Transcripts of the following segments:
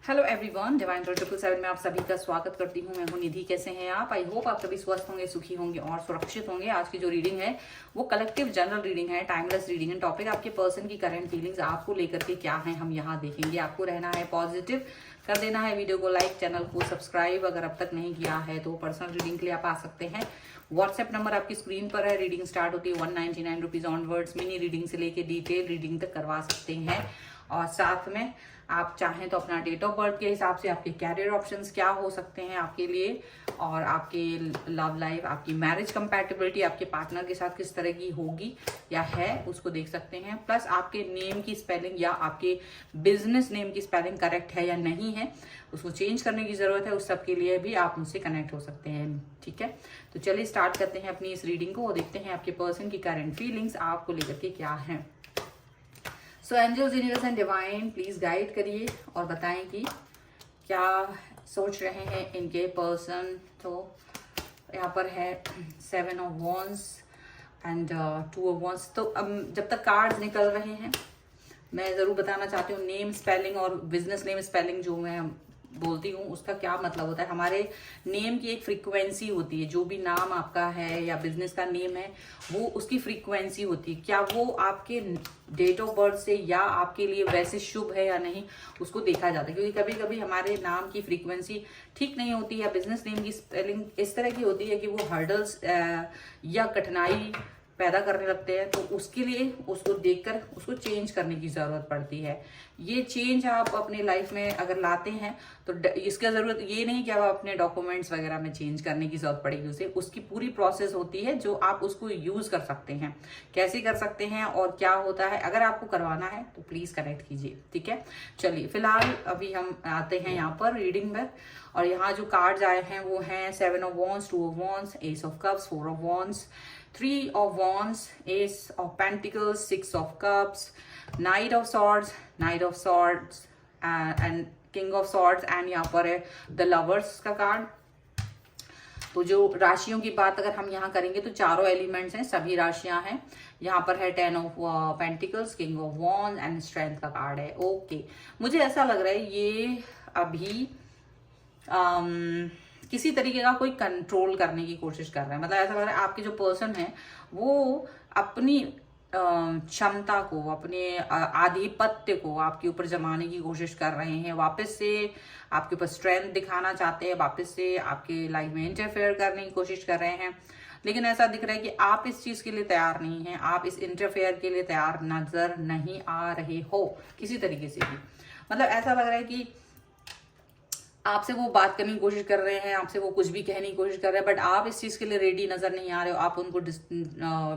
Hello everyone, divine 777 में आप सभी का स्वागत करती हूँ। मैं हूँ निधि। कैसे हैं आप? आई होप आप सभी स्वस्थ होंगे, सुखी होंगे और सुरक्षित होंगे। आज की जो रीडिंग है वो कलेक्टिव जनरल रीडिंग है, टाइमलेस रीडिंग है। टॉपिक आपके पर्सन की करंट फीलिंग्स आपको लेकर के क्या है हम यहाँ देखेंगे। आपको रहना है पॉजिटिव, कर देना है वीडियो को लाइक, चैनल को सब्सक्राइब अगर अब तक नहीं किया है तो। पर्सनल रीडिंग के लिए आप आ सकते हैं। व्हाट्सएप नंबर आपकी स्क्रीन पर है। रीडिंग स्टार्ट होती है 199 रुपीज ऑनवर्ड्स। मिनी रीडिंग से लेके डिटेल रीडिंग तक करवा सकते हैं। और साथ में आप चाहें तो अपना डेट ऑफ बर्थ के हिसाब से आपके कैरियर ऑप्शंस क्या हो सकते हैं आपके लिए, और आपके लव लाइफ, आपकी मैरिज कंपैटिबिलिटी आपके पार्टनर के साथ किस तरह की होगी या है, उसको देख सकते हैं। प्लस आपके नेम की स्पेलिंग या आपके बिजनेस नेम की स्पेलिंग करेक्ट है या नहीं है, उसको चेंज करने की जरूरत है, उस सब के लिए भी आप मुझसे कनेक्ट हो सकते हैं। ठीक है, तो चलिए स्टार्ट करते हैं अपनी इस रीडिंग को और देखते हैं आपके पर्सन की करंट फीलिंग्स आपको लेकर के क्या है। So angels, universe and divine please guide करिए और बताएं कि क्या सोच रहे हैं इनके पर्सन। तो यहाँ पर है 7 of wands and 2 of wands. तो जब तक कार्ड्स निकल रहे हैं मैं ज़रूर बताना चाहती हूँ, नेम स्पेलिंग और बिजनेस नेम स्पेलिंग जो मैं बोलती हूँ उसका क्या मतलब होता है। हमारे नेम की एक फ्रीक्वेंसी होती है, जो भी नाम आपका है या बिजनेस का नेम है वो उसकी फ्रीक्वेंसी होती है। क्या वो आपके डेट ऑफ बर्थ से या आपके लिए वैसे शुभ है या नहीं, उसको देखा जाता है। क्योंकि कभी कभी हमारे नाम की फ्रीक्वेंसी ठीक नहीं होती या बिजनेस नेम की स्पेलिंग इस तरह की होती है कि वो हर्डल्स या कठिनाई पैदा करने लगते हैं, तो उसके लिए उसको देखकर उसको चेंज करने की ज़रूरत पड़ती है। ये चेंज आप अपनी लाइफ में अगर लाते हैं तो इसका ज़रूरत ये नहीं कि आप अपने डॉक्यूमेंट्स वगैरह में चेंज करने की ज़रूरत पड़ेगी उसे। उसकी पूरी प्रोसेस होती है जो आप उसको यूज़ कर सकते हैं। कैसे कर सकते हैं और क्या होता है, अगर आपको करवाना है तो प्लीज़ कनेक्ट कीजिए। ठीक है, चलिए फिलहाल अभी हम आते हैं यहाँ पर रीडिंग में। और यहाँ जो कार्ड्स आए हैं वो हैं 7 of wands, 2 of wands, S of cups, 4 of wands, 3 of wands, ace of pentacles, 6 of cups, knight of swords and king of swords and यहाँ पर है the lovers का कार्ड। तो जो राशियों की बात अगर हम यहाँ करेंगे तो चारों एलिमेंट्स हैं, सभी राशियां हैं। यहाँ पर है 10 of pentacles, king of wands and strength का कार्ड है। ओके, मुझे ऐसा लग रहा है ये अभी किसी तरीके का कोई कंट्रोल करने की कोशिश कर रहा है। मतलब ऐसा लग रहा है आपके जो पर्सन है वो अपनी क्षमता को, अपने आधिपत्य को आपके ऊपर जमाने की कोशिश कर रहे हैं। वापस से आपके ऊपर स्ट्रेंथ दिखाना चाहते हैं, वापस से आपके लाइफ में इंटरफेयर करने की कोशिश कर रहे हैं। लेकिन ऐसा दिख रहा है कि आप इस चीज के लिए तैयार नहीं हैं, आप इस इंटरफेयर के लिए तैयार नजर नहीं आ रहे हो किसी तरीके से भी। मतलब ऐसा लग रहा है कि आपसे वो बात करने की कोशिश कर रहे हैं, आपसे वो कुछ भी कहने की कोशिश कर रहे हैं, बट आप इस चीज़ के लिए रेडी नज़र नहीं आ रहे हो। आप उनको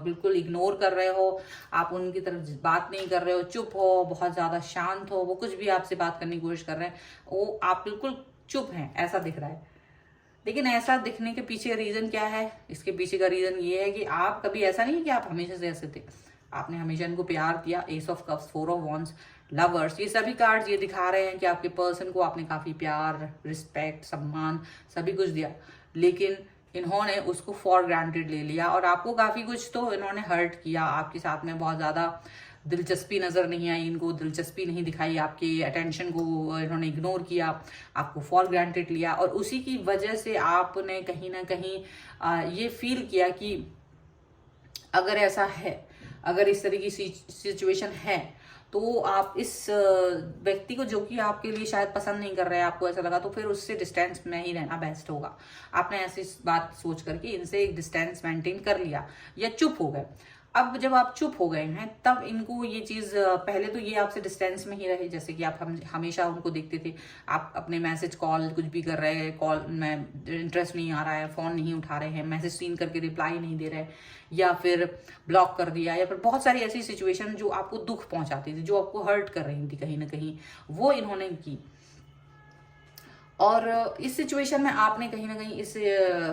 बिल्कुल इग्नोर कर रहे हो, आप उनकी तरफ बात नहीं कर रहे हो, चुप हो, बहुत ज़्यादा शांत हो। वो कुछ भी आपसे बात करने की कोशिश कर रहे हैं, वो आप बिल्कुल चुप हैं, ऐसा दिख रहा है। लेकिन ऐसा दिखने के पीछे रीज़न क्या है? इसके पीछे का रीज़न ये है कि आप कभी ऐसा नहीं है कि आप हमेशा से ऐसे थे। आपने हमेशा इनको प्यार दिया। S of cups, 4 of wands, lovers, ये सभी कार्ड्स ये दिखा रहे हैं कि आपके पर्सन को आपने काफ़ी प्यार, रिस्पेक्ट, सम्मान सभी कुछ दिया, लेकिन इन्होंने उसको फॉर ग्रांटेड ले लिया और आपको काफ़ी कुछ तो इन्होंने हर्ट किया। आपके साथ में बहुत ज़्यादा दिलचस्पी नज़र नहीं आई, इनको दिलचस्पी नहीं दिखाई, आपके अटेंशन को इन्होंने इग्नोर किया, आपको फॉर ग्रांटेड लिया। और उसी की वजह से आपने कहीं ना कहीं ये फील किया कि अगर ऐसा है, अगर इस तरह की सिचुएशन है तो आप इस व्यक्ति को, जो कि आपके लिए शायद पसंद नहीं कर रहा है, आपको ऐसा लगा, तो फिर उससे डिस्टेंस में ही रहना बेस्ट होगा। आपने ऐसी बात सोच करके इनसे एक डिस्टेंस मेंटेन कर लिया या चुप हो गए। अब जब आप चुप हो गए हैं तब इनको ये चीज़, पहले तो ये आपसे डिस्टेंस में ही रहे, जैसे कि आप हमेशा उनको देखते थे। आप अपने मैसेज, कॉल कुछ भी कर रहे हैं, कॉल में इंटरेस्ट नहीं आ रहा है, फ़ोन नहीं उठा रहे हैं, मैसेज सीन करके रिप्लाई नहीं दे रहे, या फिर ब्लॉक कर दिया, या फिर बहुत सारी ऐसी सिचुएशन जो आपको दुख पहुंचाती थी, जो आपको हर्ट कर रही थी कहीं ना कहीं, वो इन्होंने की। और इस सिचुएशन में आपने कहीं ना कहीं इस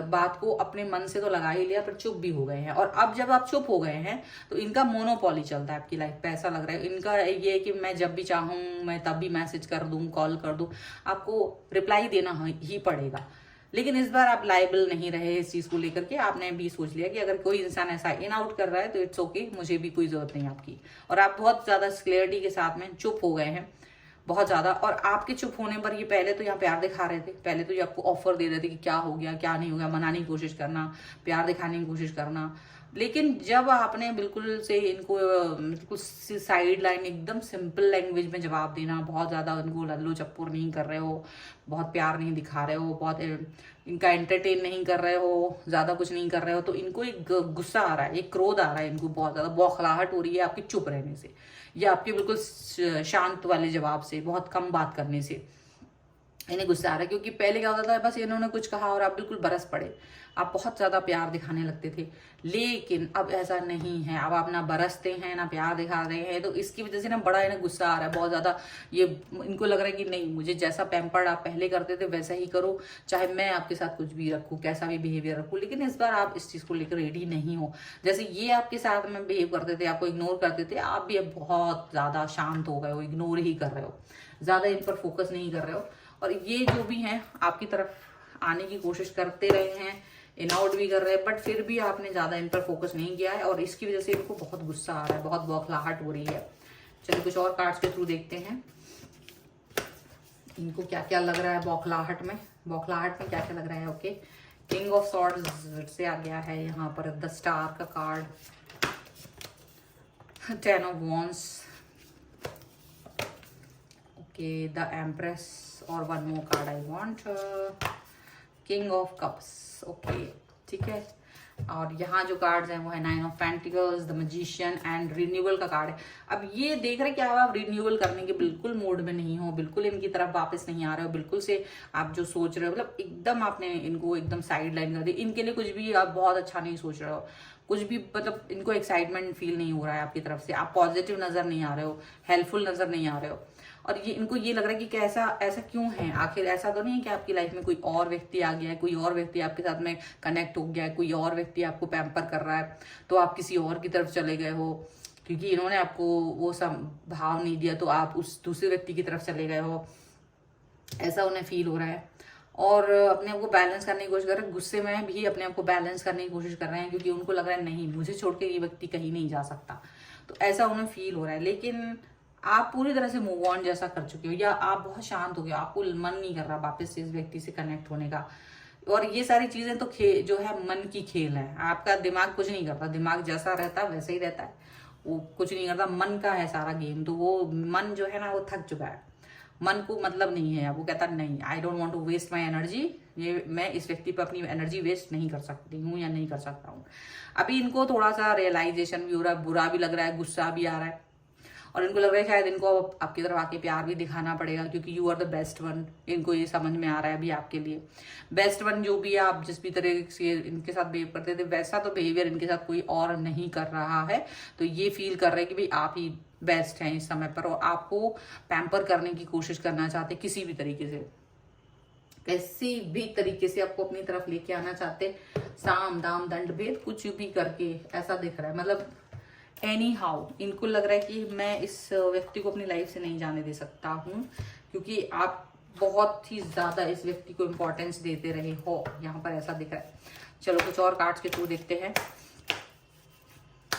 बात को अपने मन से तो लगा ही लिया, पर चुप भी हो गए हैं। और अब जब आप चुप हो गए हैं तो इनका मोनोपॉली चलता है आपकी लाइफ पे, ऐसा लग रहा है। इनका ये है कि मैं जब भी चाहूँ मैं तब भी मैसेज कर दूँ, कॉल कर दूँ, आपको रिप्लाई देना ही पड़ेगा। लेकिन इस बार आप लाइबल नहीं रहे इस चीज़ को लेकर के। आपने भी सोच लिया कि अगर कोई इंसान ऐसा इन आउट कर रहा है तो इट्स ओके, मुझे भी कोई ज़रूरत नहीं आपकी। और आप बहुत ज़्यादा क्लियरिटी के साथ में चुप हो गए हैं। बहुत ज़्यादा। और आपके चुप होने पर ये पहले तो यहाँ प्यार दिखा रहे थे, पहले तो ये आपको ऑफर दे रहे थे कि क्या हो गया क्या नहीं हो गया, मनाने की कोशिश करना, प्यार दिखाने की कोशिश करना। लेकिन जब आपने बिल्कुल से इनको बिल्कुल साइड लाइन एकदम सिंपल लैंग्वेज में जवाब देना, बहुत ज़्यादा उनको लल्लू चप्पुर नहीं कर रहे हो, बहुत प्यार नहीं दिखा रहे हो, बहुत इनका एंटरटेन नहीं कर रहे हो, ज़्यादा कुछ नहीं कर रहे हो, तो इनको एक गुस्सा आ रहा है, एक क्रोध आ रहा है, इनको बहुत ज़्यादा बौखलाहट हो रही है आपके चुप रहने से या आपके बिल्कुल शांत वाले जवाब से, बहुत कम बात करने से इन्हें गुस्सा आ रहा है। क्योंकि पहले क्या होता था, बस इन्होंने कुछ कहा और आप बिल्कुल बरस पड़े, आप बहुत ज़्यादा प्यार दिखाने लगते थे। लेकिन अब ऐसा नहीं है, अब आप ना बरसते हैं ना प्यार दिखा रहे हैं, तो इसकी वजह से ना बड़ा इन्हें गुस्सा आ रहा है बहुत ज़्यादा। ये इनको लग रहा है कि नहीं, मुझे जैसा पैम्पर्ड आप पहले करते थे वैसा ही करो, चाहे मैं आपके साथ कुछ भी रखूँ, कैसा भी बिहेवियर रखूँ। लेकिन इस बार आप इस चीज़ को लेकर रेडी नहीं हो। जैसे ये आपके साथ में बिहेव करते थे, आपको इग्नोर करते थे, आप भी अब बहुत ज़्यादा शांत हो गए हो, इग्नोर ही कर रहे हो, ज़्यादा इन पर फोकस नहीं कर रहे हो। और ये जो भी हैं आपकी तरफ आने की कोशिश करते रहे हैं, इन आउट भी कर रहे हैं, बट फिर भी आपने ज़्यादा इन पर फोकस नहीं किया है और इसकी वजह से इनको बहुत गुस्सा आ रहा है, बहुत बौखलाहट हो रही है। चलिए कुछ और कार्ड्स के थ्रू देखते हैं इनको क्या क्या लग रहा है बौखलाहट में क्या क्या लग रहा है। ओके, किंग ऑफ सॉर्ड्स से आ गया है यहाँ पर द स्टार का card, 10 of wands, okay, the empress और one more card I want, king of cups. Okay, ठीक है। और यहाँ जो कार्ड्स हैं वो है 9 of pentacles, the magician and renewal का कार्ड है। अब ये देख रहे क्या आप रिन्यूअल करने के बिल्कुल मूड में नहीं हो, बिल्कुल इनकी तरफ वापस नहीं आ रहे हो, बिल्कुल से आप जो सोच रहे हो मतलब एकदम आपने इनको एकदम साइड लाइन कर दी। इनके लिए कुछ भी आप बहुत अच्छा नहीं सोच रहे हो, कुछ भी मतलब इनको एक्साइटमेंट फील नहीं हो रहा है आपकी तरफ से, आप पॉजिटिव नजर नहीं आ रहे हो, हेल्पफुल नजर नहीं आ रहे हो। और ये इनको ये लग रहा है कि कैसा ऐसा क्यों है, आखिर ऐसा तो नहीं है कि आपकी लाइफ में कोई और व्यक्ति आ गया है, कोई और व्यक्ति आपके साथ में कनेक्ट हो गया है, कोई और व्यक्ति आपको पैम्पर कर रहा है तो आप किसी और की तरफ चले गए हो, क्योंकि इन्होंने आपको वो सब भाव नहीं दिया तो आप उस दूसरे व्यक्ति की तरफ चले गए हो, ऐसा उन्हें फील हो रहा है। और अपने आप को बैलेंस करने की कोशिश कर रहे हैं, गुस्से में भी अपने आप को बैलेंस करने की कोशिश कर रहे हैं, क्योंकि उनको लग रहा है नहीं, मुझे छोड़ के ये व्यक्ति कहीं नहीं जा सकता, तो ऐसा उन्हें फील हो रहा है। लेकिन आप पूरी तरह से मूव ऑन जैसा कर चुके हो या आप बहुत शांत हो गए, आपको मन नहीं कर रहा वापस से इस व्यक्ति से कनेक्ट होने का। और ये सारी चीजें तो जो है मन की खेल है, आपका दिमाग कुछ नहीं करता, दिमाग जैसा रहता है वैसे ही रहता है, वो कुछ नहीं करता, मन का है सारा गेम। तो वो मन जो है ना वो थक चुका है, मन को मतलब नहीं है, वो कहता नहीं, I don't want to waste my energy, ये मैं इस व्यक्ति पर अपनी एनर्जी वेस्ट नहीं कर सकती हूँ या नहीं कर सकता हूँ। अभी इनको थोड़ा सा रियलाइजेशन भी हो रहा है, बुरा भी लग रहा है, गुस्सा भी आ रहा है, और इनको लग रहा है शायद इनको आपकी तरफ आके प्यार भी दिखाना पड़ेगा, क्योंकि you are the best one. इनको ये समझ में आ रहा है अभी आपके लिए बेस्ट वन, जो भी आप जिस भी तरह से इनके साथ बिहेव करते थे वैसा तो बिहेवियर इनके साथ कोई और नहीं कर रहा है। तो ये फील कर रहे हैं कि भाई आप ही बेस्ट हैं इस समय पर, और आपको पैम्पर करने की कोशिश करना चाहते किसी भी तरीके से, किसी भी तरीके से आपको अपनी तरफ लेके आना चाहते, साम दाम दंड भेद कुछ भी करके, ऐसा दिख रहा है। मतलब एनी हाउ इनको लग रहा है कि मैं इस व्यक्ति को अपनी लाइफ से नहीं जाने दे सकता हूँ, क्योंकि आप बहुत ही ज्यादा इस व्यक्ति को इम्पोर्टेंस देते रहे हो, यहाँ पर ऐसा दिख रहा है। चलो कुछ और कार्ड्स के थ्रू देखते हैं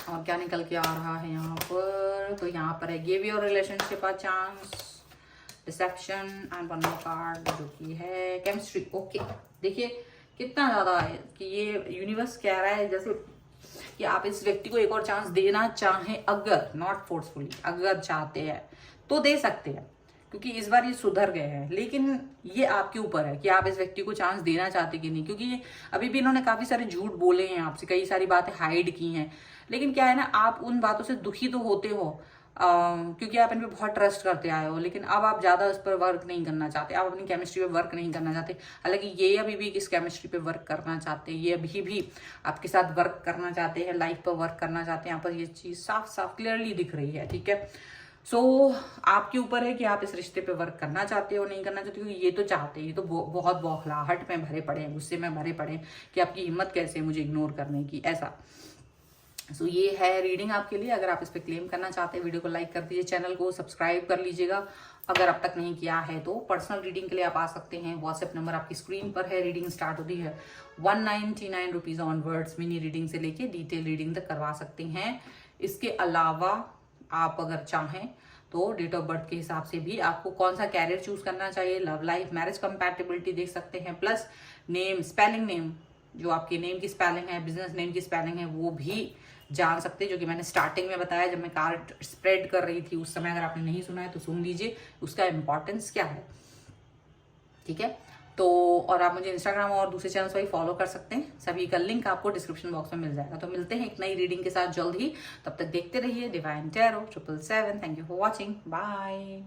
और क्या निकल के आ रहा है यहाँ पर। तो यहाँ पर है give your relationship a chance, dissipation and one more card जो कि है केमिस्ट्री। ओके, देखिए कितना ज्यादा है कि ये यूनिवर्स कह रहा है जैसे कि आप इस व्यक्ति को एक और चांस देना चाहें, अगर नॉट फोर्सफुली, अगर चाहते हैं तो दे सकते हैं, क्योंकि इस बार ये सुधर गए हैं। लेकिन ये आपके ऊपर है कि आप इस व्यक्ति को चांस देना चाहते कि नहीं, क्योंकि अभी भी इन्होंने काफी सारे झूठ बोले हैं आपसे, कई सारी बातें हाइड की हैं। लेकिन क्या है ना, आप उन बातों से दुखी तो होते हो क्योंकि आप इन पे बहुत ट्रस्ट करते आए हो, लेकिन अब आप ज्यादा उस पर वर्क नहीं करना चाहते, आप अपनी केमिस्ट्री पे वर्क नहीं करना चाहते। हालांकि ये अभी भी इस केमिस्ट्री पे वर्क करना चाहते हैं, ये अभी भी आपके साथ वर्क करना चाहते हैं, लाइफ पर वर्क करना चाहते हैं। यहाँ पर ये चीज साफ साफ क्लियरली दिख रही है, ठीक है। सो आपके ऊपर है कि आप इस रिश्ते पे वर्क करना चाहते हो नहीं करना चाहते, क्योंकि ये तो चाहते हैं, ये तो बहुत बौखलाहट में भरे पड़े हैं, गुस्से में भरे पड़े हैं कि आपकी हिम्मत कैसे है मुझे इग्नोर करने की, ऐसा। सो ये है रीडिंग आपके लिए। अगर आप इस पर क्लेम करना चाहते हैं वीडियो को लाइक कर दीजिए, चैनल को सब्सक्राइब कर लीजिएगा अगर अब तक नहीं किया है तो। पर्सनल रीडिंग के लिए आप आ सकते हैं, व्हाट्सएप नंबर आपकी स्क्रीन पर है। रीडिंग स्टार्ट होती है 199 रुपीज ऑनवर्ड्स, मिनी रीडिंग से लेके डिटेल रीडिंग तक करवा सकते हैं। इसके अलावा आप अगर चाहें तो डेट ऑफ बर्थ के हिसाब से भी आपको कौन सा कैरियर चूज करना चाहिए, लव लाइफ, मैरिज कंपैटिबिलिटी देख सकते हैं, प्लस नेम, स्पेलिंग नेम, जो आपके नेम की स्पेलिंग है, बिजनेस नेम की स्पेलिंग है, वो भी जान सकते हैं, जो कि मैंने स्टार्टिंग में बताया जब मैं कार्ड स्प्रेड कर रही थी उस समय। अगर आपने नहीं सुना है तो सुन लीजिए उसका इंपॉर्टेंस क्या है, ठीक है। तो और आप मुझे इंस्टाग्राम और दूसरे चैनल्स पर भी फॉलो कर सकते हैं, सभी का लिंक आपको डिस्क्रिप्शन बॉक्स में मिल जाएगा। तो मिलते हैं एक नई रीडिंग के साथ जल्द ही, तब तक देखते रहिए divine tarot 777। Thank you for watching, bye.